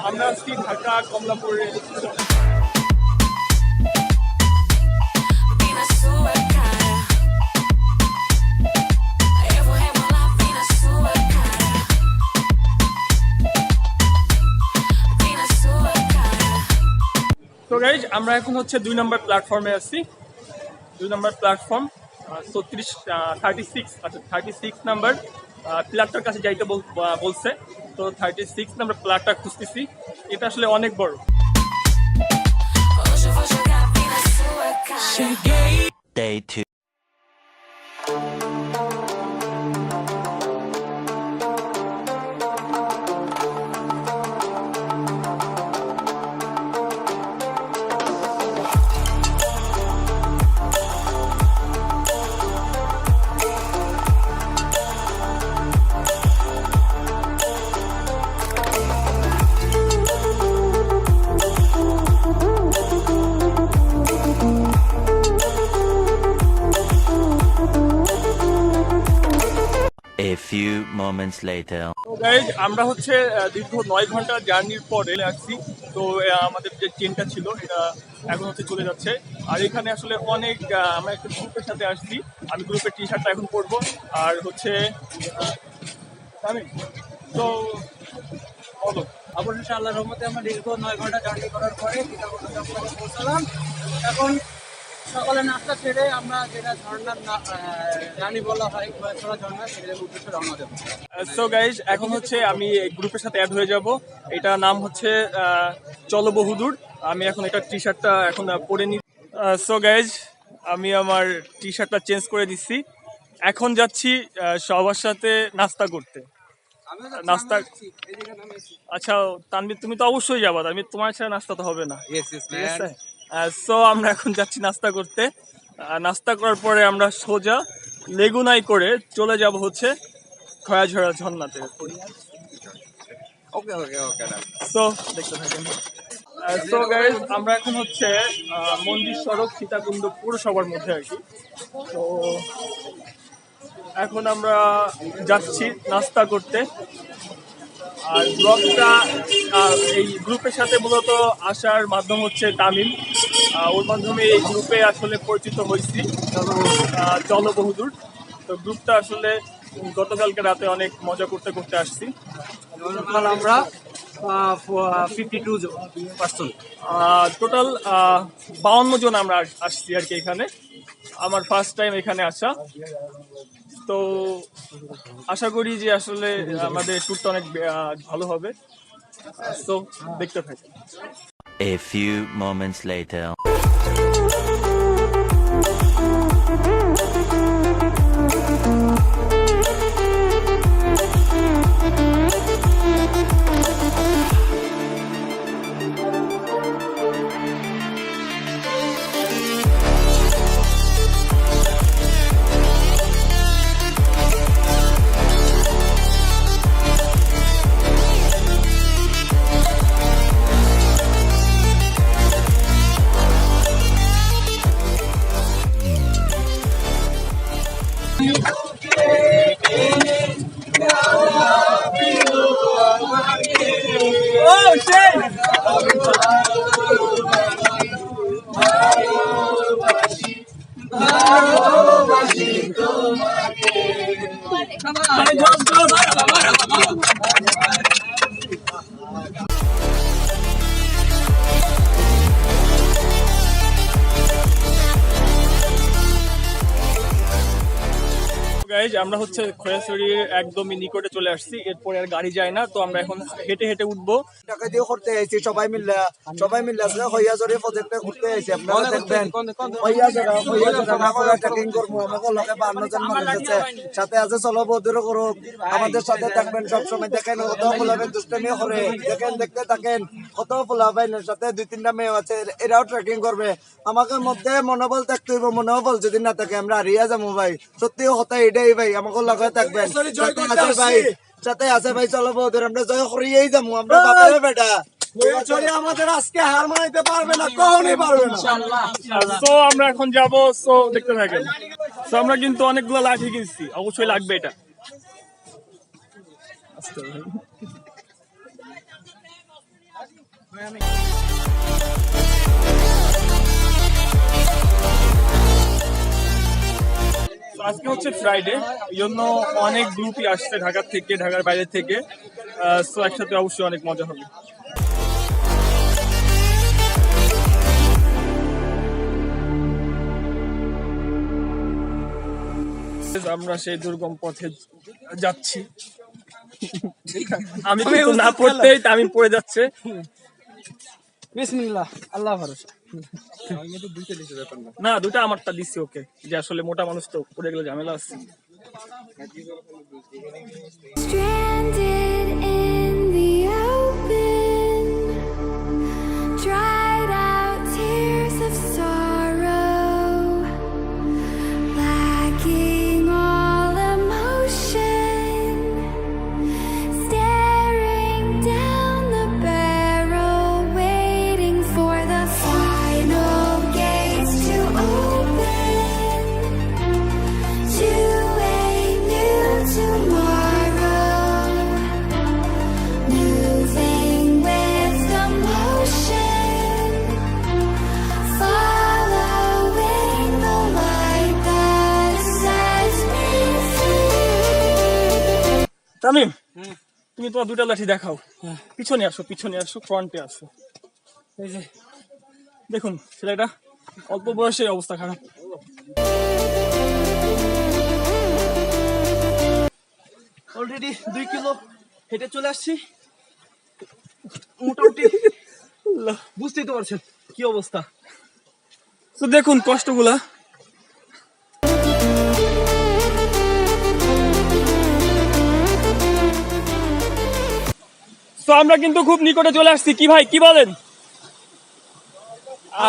আমরা আছি ঢাকা কমলাপুরে। তো গাইজ আমরা এখন হচ্ছে 2 নম্বর প্ল্যাটফর্মে আছি। 2 নম্বর প্ল্যাটফর্ম 36 আচ্ছা 36 নাম্বার প্ল্যাটটার কাছে যাইতে বলছে। তো 36 নাম্বার প্ল্যাটটা খুঁজতেছি। এটা আসলে অনেক বড়। Day 2. A few moments later. তো গাইজ আমরা হচ্ছে দীর্ঘ 9 ঘন্টা জার্নির পর রেলে আসছি। তো আমাদের যে ট্রেনটা ছিল এটা এখন হচ্ছে চলে যাচ্ছে। আর এখানে আসলে অনেক আমরা একটা গ্রুপের সাথে আসছি। আমি গ্রুপের টি শার্টটা এখন পরবো। আর হচ্ছে আমি তো বলো। অবশেষে আল্লাহর রহমতে আমরা দীর্ঘ 9 ঘন্টা জার্নি করার পরে সীতাকুণ্ড জংশনে পৌঁছালাম। এখন সকালে নাস্তা ছেড়ে আমরা যেটা ঝর্ণার রানী বলা হয় কয়েকটা ঝর্ণা সেটার উদ্দেশ্যে রওনা দেবো। সো গাইজ এখন হচ্ছে আমি এই গ্রুপের সাথে অ্যাড হয়ে যাব। এটা নাম হচ্ছে চলো বহুদূর। আমি এখন এটা টি শার্টটা এখন পরে নিই। সো গাইজ আমি আমার টি শার্টটা চেঞ্জ করে দিচ্ছি। এখন যাচ্ছি সবার সাথে নাস্তা করতে। নাস্তা আচ্ছা তানভীর তুমি তো অবশ্যই যাবা। আমি তোমার ছাড়া নাস্তা তো হবে না। ঠিক আছে। সো আমরা এখন যাচ্ছি নাস্তা করতে। নাস্তা করার পরে আমরা সোজা লেগুনাই করে চলে যাব হচ্ছে খয়াঝরা ঝর্ণাতে। সো দেখতে থাকেন। সো গাইজ আমরা এখন হচ্ছে মন্দির সড়ক সীতাকুণ্ড পৌরসভার মধ্যে আর কি। তো এখন আমরা যাচ্ছি নাস্তা করতে। আর ব্লগটা এই গ্রুপের সাথে মূলত আসার মাধ্যম হচ্ছে তামিম। ওর মাধ্যমে এই গ্রুপে আসলে পরিচিত হয়েছি চলো বহুদূর। তো গ্রুপটা আসলে গতকালকে রাতে অনেক মজা করতে করতে আসছি। আমরা 52 পার্সন টোটাল 52 জন আমরা আসছি আর কি এখানে। আমার ফার্স্ট টাইম এখানে আসা। তো আশা করি যে আসলে আমাদের ট্যুরটা অনেক ভালো হবে। তো দেখতে থাকি। A few moments later. Guys আমরা হচ্ছে খয়াছড়ির একদমই নিকটে চলে আসছি। এরপরে আর গাড়ি যায় না। তো আমরা এখন হেঁটে হেঁটে উঠবো। টাকা দিয়ে করতে আইছি সবাই মিললে আসলে হইয়াজরে প্রজেক্টে ঘুরতে আইছি। আপনারা দেখবেন হইয়াজরা ট্রেকিং করবো। আমাকে লগে 52 জন মানুষ আছে, সাথে আছে চলো বহুদূর করুক। আমাদের সাথে থাকবেন সবসময়। দেখেন কত ফুলাবেন দুষ্টামি করে, দেখেন দেখতে থাকেন কত ফুলাবেন। সাথে 2-3টা মেয়ে আছে, এরাও ট্রেকিং করবে। আমাকে মধ্যে মনোবল থাকতে হইব। মনোবল যদি না থাকে আমরা হারিয়ে যাবো ভাই। সত্যি কথা এটাই ভাই। আমাকে লগে থাকবেন সাথে আছে ভাই। চলো বহুদূর আমরা জয় করিয়েই যাবো। আমরা বাপের বেটা আমাদের আজকে হার মানাইতে পারবে না, কখনই পারবে না। তো আমরা এখন যাবো। সো দেখতে থাকেন। তো আমরা কিন্তু অনেকগুলো লাঠি কিনছি, অবশ্যই লাগবে এটা। তো আজকে হচ্ছে ফ্রাইডে, এই জন্য অনেক গ্রুপই আসছে ঢাকার থেকে, ঢাকার বাইরে থেকে। সো একসাথে অবশ্যই অনেক মজা হবে। আমরা সেই দুর্গম পথে যাচ্ছি। আমি কিন্তু না পড়তেই আমি পড়ে যাচ্ছে। বিসমিল্লাহ, আল্লাহ ভরসা। না, দুটা আমারটা দিচ্ছি ওকে, যে আসলে মোটা মানুষ তো পড়ে গেলে ঝামেলা আছে। Stranded in the open, dried out tears of sorrow, lacking all emotion, staring down the barrel, waiting for the final gates to open to a new tomorrow, moving with the motion, following the light that sets me free. Tamim, তুমি তোমার দুটা লাঠি দেখাও। পিছনে আসো, পিছনে আসো, ফ্রন্টে আসো। এই যে দেখুন ছেলেটা অল্প বয়সে অবস্থা খারাপ। অলরেডি 2 কিলো হেঁটে চলে আসছি। মোটামুটি বুঝতেই তো পারছেন কি অবস্থা। তো দেখুন কষ্টগুলা। তো আমরা কিন্তু খুব নিকটে চলে আসছি। কি ভাই, কি বলেন?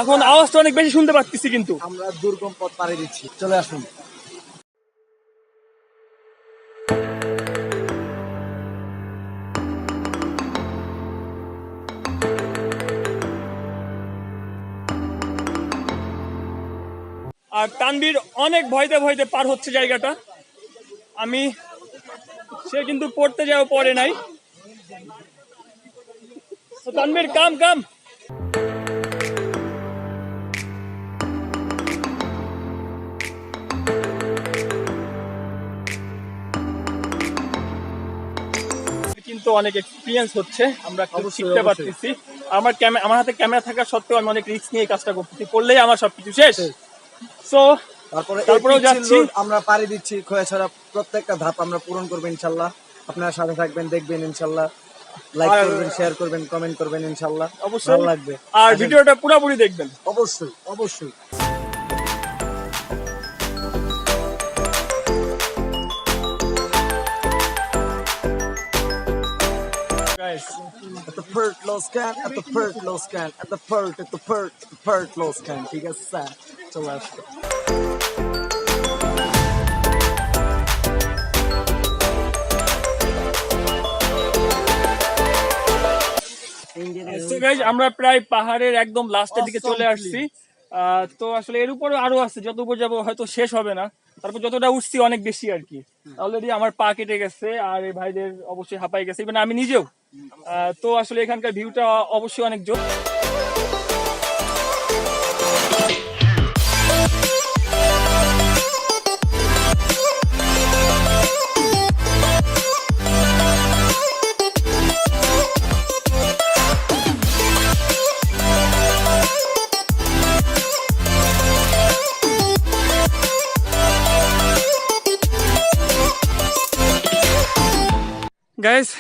এখন আওয়াজটা অনেক বেশি শুনতে পাচ্ছি কিন্তু। আমরা দুর্গম পথ পাড়ি দিচ্ছি, চলে আসুন। আর তানবীর অনেক ভয়তে ভয়তে পার হচ্ছে জায়গাটা। সে কিন্তু পড়তে যাও পড়ে নাই। তো তানবীর কাম কাম। কিন্তু অনেক এক্সপিরিয়েন্স হচ্ছে, আমরা খুব শিখতে পারতেছি। আমার হাতে ক্যামেরা থাকা সত্ত্বেও আমি অনেক রিস্ক নিয়ে কাজটা করতেছি, করলেই আমার সবকিছু শেষ। সো তারপরেও যাচ্ছি, আমরা পাড়ি দিচ্ছি। খোয়াছড়া প্রত্যেকটা ধাপ আমরা পূরণ করবো ইনশাল্লাহ। আপনারা সাথে থাকবেন, দেখবেন ইনশাল্লাহ। লাইক করবেন, শেয়ার করবেন, কমেন্ট করবেন ইনশাল্লাহ, অবশ্যই ভালো লাগবে। আর ভিডিওটা পুরোপুরি দেখবেন অবশ্যই অবশ্যই। Guys. At the pert low scan, at the pert low scan, at the pert low scan, ঠিক আছে স্যার, চলে আসবে। So guys, আমরা প্রায় পাহাড়ের একদম লাস্টের দিকে চলে আসছি। তো আসলে এর উপরে আরো আছে, যত উপর যাবো হয়তো শেষ হবে না। তারপর যতটা উঠছি অনেক বেশি আর কি। অলরেডি আমার পা কেটে গেছে, আর এই ভাইদের অবশ্যই হাঁপাই গেছে, ইভেন আমি নিজেও। তো আসলে এখানকার ভিউটা অবশ্যই অনেক জোর। গাইস,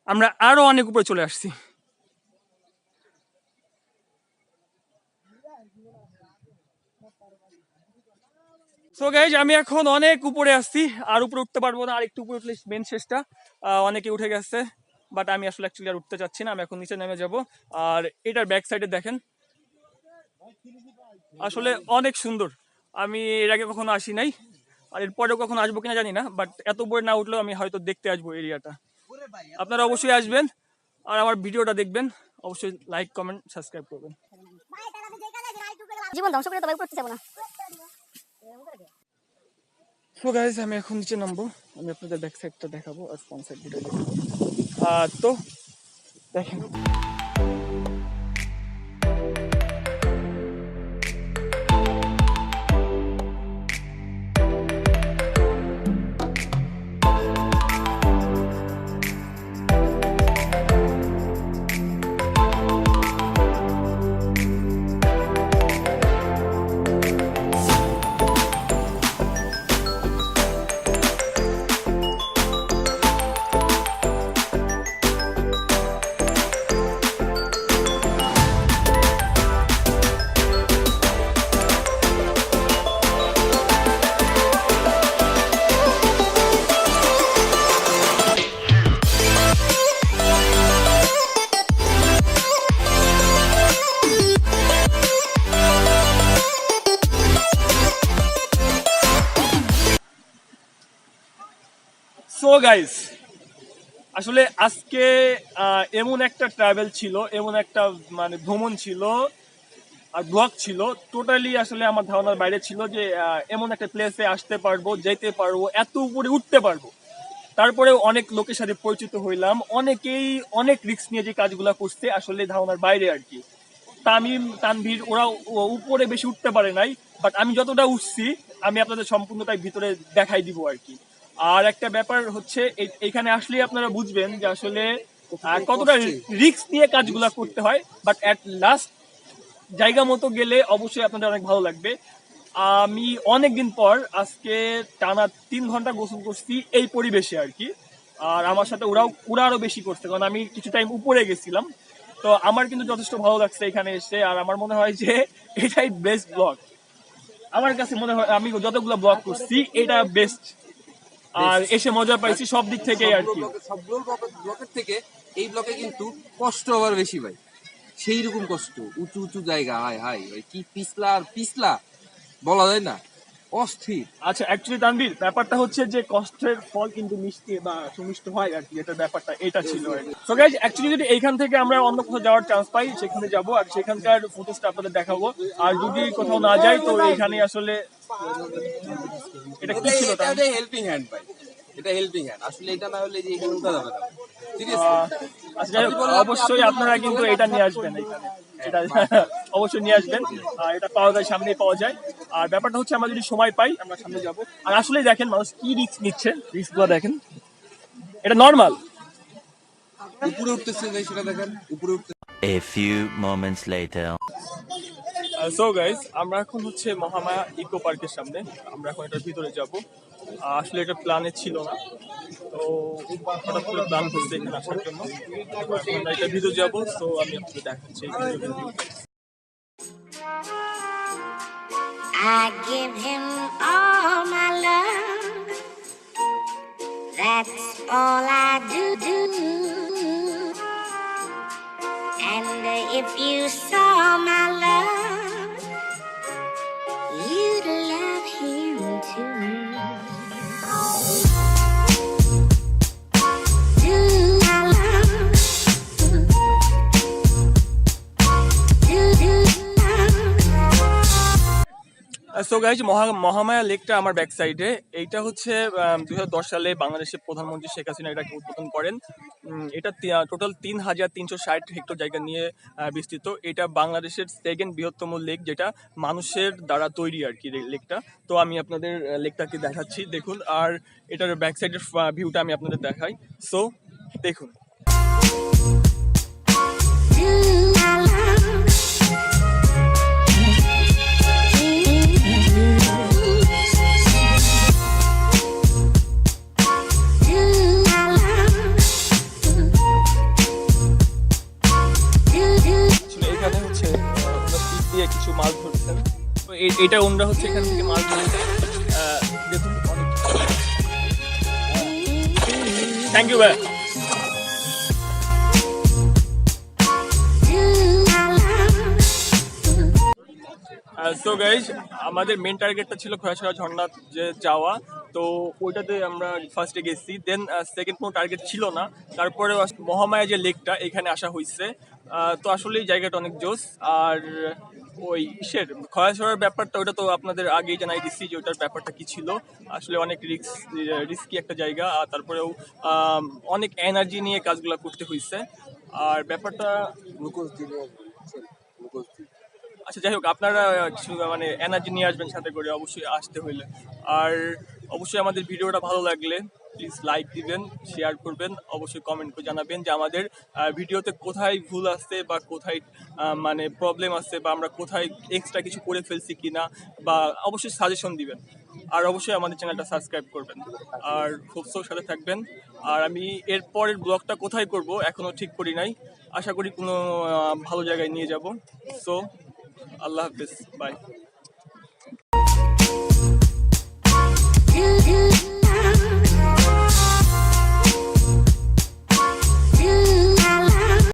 আমরা আরো অনেক উপরে চলে আসছি। সো গাইস, আমি এখন অনেক উপরে আসছি, আর উপরে উঠতে পারবো না, আর একটু উপরে উঠলে মেন শেষটা। অনেকে উঠে গেছে, বাট আমি আসলে অ্যাকচুয়ালি আর উঠতে চাচ্ছি না, আমি এখন নিচে নেমে যাব। আর এটার ব্যাক সাইডে দেখেন, আসলে অনেক সুন্দর। আমি এর আগে কখনো আসি নাই, আর এরপরেও কখনো আসবো কিনা জানি না, বাট এত উপরে না উঠলেও আমি হয়তো দেখতে আসবো এরিয়াটা। আপনারা অবশ্যই আসবেন আর আমার ভিডিওটা দেখবেন, অবশ্যই লাইক কমেন্ট সাবস্ক্রাইব করবেন। জীবন ধ্বংস করে তবে করতে যাবো না। সো গাইস, আমি এখন নিচে নামবো, আমি আপনাদের ব্যাক সাইডটা দেখাবো আর ফ্রন্ট সাইড ভিডিও দেখাবো। তো দেখেন গাইস, আসলে আজকে এমন একটা ট্রাভেল ছিল, এমন একটা মানে ভ্রমণ ছিল আর ব্লগ ছিল, টোটালি আসলে আমার ধারণার বাইরে ছিল যে এমন একটা প্লেসে আসতে পারবো, যেতে পারবো, এত উপরে উঠতে পারবো। তারপরেও অনেক লোকের সাথে পরিচিত হইলাম, অনেকেই অনেক রিস্ক নিয়ে যে কাজগুলো করছে আসলে ধারণার বাইরে আর কি। তামিম, তানভীর ওরা উপরে বেশি উঠতে পারে নাই, বাট আমি যতটা উঠছি আমি আপনাদের সম্পূর্ণটাই ভিতরে দেখাই দিব আর কি। আর একটা ব্যাপার হচ্ছে এখানে আসলেই আপনারা বুঝবেন যে আসলে কতটা রিস্ক নিয়ে কাজগুলো করতে হয়, বাট অ্যাট লাস্ট জায়গা মতো গেলে অবশ্যই আপনাদের অনেক ভালো লাগবে। আমি অনেকদিন পর আজকে টানা 3 ঘন্টা গোসল করছি এই পরিবেশে আর কি। আর আমার সাথে ওরা আরো বেশি করছে, কারণ আমি কিছু টাইম উপরে গেছিলাম। তো আমার কিন্তু যথেষ্ট ভালো লাগছে এখানে এসে, আর আমার মনে হয় যে এটাই বেস্ট ব্লগ। আমার কাছে মনে হয় আমি যতগুলো ব্লগ করছি এটা বেস্ট, আর এসে মজা পাইছি সব দিক থেকে আর কি। সবগুলো ব্লকের থেকে এই ব্লকে কিন্তু কষ্ট আবার বেশি ভাই, সেই রকম কষ্ট, উঁচু উঁচু জায়গা, হাই হাই ভাই, কি পিছলা আর পিছলা বলা যায় না, অস্থির। আচ্ছা, অ্যাকচুয়ালি তানভীর, ব্যাপারটা হচ্ছে যে কষ্টের ফল কিন্তু মিষ্টি বা সুমিষ্ট হয় আর কি, এটা ব্যাপারটা এটা ছিল আর কি। সো গাইস, অ্যাকচুয়ালি যদি এইখান থেকে আমরা অন্য কোথাও যাওয়ার চান্স পাই সেখানে যাব, আর সেখানকার ফুটেজটা আপনাদের দেখাবো। আর যদি কোথাও না যাই তো এইখানে আসলে এটা কি ছিল এটা হেল্পিং হ্যান্ড ভাই, এটা হেল্পিং হ্যান্ড, আসলে এটা না হলে যে এখানে উঠা যাবে না সিরিয়াসলি। আচ্ছা, যাই হোক, অবশ্যই আপনারা কিন্তু এটা নিয়ে আসবেন এখানে, এটা অবশ্যই নিয়ে আসবেন। এটা পাওয়া যায়, সামনেই পাওয়া যায়। আর ব্যাপারটা হচ্ছে আমরা যদি সময় পাই আমরা সামনে যাব। আর আসলে দেখেন মানুষ কি রিস্ক নিচ্ছে, রিস্কগুলো দেখেন, এটা নর্মাল। উপরে উঠতেছে ভাই, সেটা দেখেন উপরে উঠতে। A few moments later. So guys, আমরা এখন হচ্ছে মহামায়া ইকো পার্কের সামনে, আমরা এখন এটার ভিতরে যাব। আসলে এটা প্ল্যানে ছিল না, তো হঠাৎ করে প্ল্যান করছে এখানে আসার জন্য। আমরা এটার ভিতরে যাব, তো আমি আপনাদের দেখাচ্ছি। I give him all my love. That's all I do. And if you saw my love, you'd love him too. Do I love? Do so guys, Mahamaya লেকটা আমার ব্যাক সাইডে। এইটা হচ্ছে 2010 সালে বাংলাদেশের প্রধানমন্ত্রী শেখ হাসিনা এটাকে উদ্বোধন করেন। এটা টোটাল 3360 হেক্টর জায়গা নিয়ে বিস্তৃত। এটা বাংলাদেশের সেকেন্ড বৃহত্তম লেক, যেটা মানুষের দ্বারা তৈরি আর কি লেকটা। তো আমি আপনাদের লেকটাকে দেখাচ্ছি, দেখুন। আর এটার ব্যাক সাইডের ভিউটা আমি আপনাদের দেখাই। সো দেখুন। এখানে হচ্ছে পিস দিয়ে কিছু মাছ ধরছেন, তো এটা ওনরা হচ্ছে এখান থেকে মাছ ধরেছে। দেখুন, অনেক থ্যাংক ইউ ভাই। সো গাইজ, আমাদের মেন টার্গেটটা ছিল খোয়াছড়া ঝর্ণা যে যাওয়া, তো ওইটাতে আমরা ফার্স্টে গেছি। দেন সেকেন্ড কোনো টার্গেট ছিল না। তারপরে মহামায়া যে লেকটা, এখানে আসা হয়েছে। তো আসলে এই জায়গাটা অনেক জোস। আর ওই খোয়াছড়ার ব্যাপারটা ওটা তো আপনাদের আগেই জানাই দিচ্ছি যে ওটার ব্যাপারটা কি ছিল। আসলে অনেক রিস্কি একটা জায়গা, আর তারপরেও অনেক এনার্জি নিয়ে কাজগুলো করতে হয়েছে। আর ব্যাপারটা আচ্ছা, যাই হোক, আপনারা কিছু মানে এনার্জি নিয়ে আসবেন সাথে করে অবশ্যই আসতে হইলে। আর অবশ্যই আমাদের ভিডিওটা ভালো লাগলে প্লিজ লাইক দিবেন, শেয়ার করবেন, অবশ্যই কমেন্ট করে জানাবেন যে আমাদের ভিডিওতে কোথায় ভুল আসছে বা কোথায় মানে প্রবলেম আসছে, বা আমরা কোথায় এক্সট্রা কিছু করে ফেলছি কিনা, বা অবশ্যই সাজেশন দিবেন। আর অবশ্যই আমাদের চ্যানেলটা সাবস্ক্রাইব করবেন, আর খুব সাথে থাকবেন। আর আমি এরপরের ব্লগটা কোথায় করব এখনো ঠিক করি নাই, আশা করি কোনো ভালো জায়গায় নিয়ে যাব। সো আল্লাহ হাফিজ, বাই।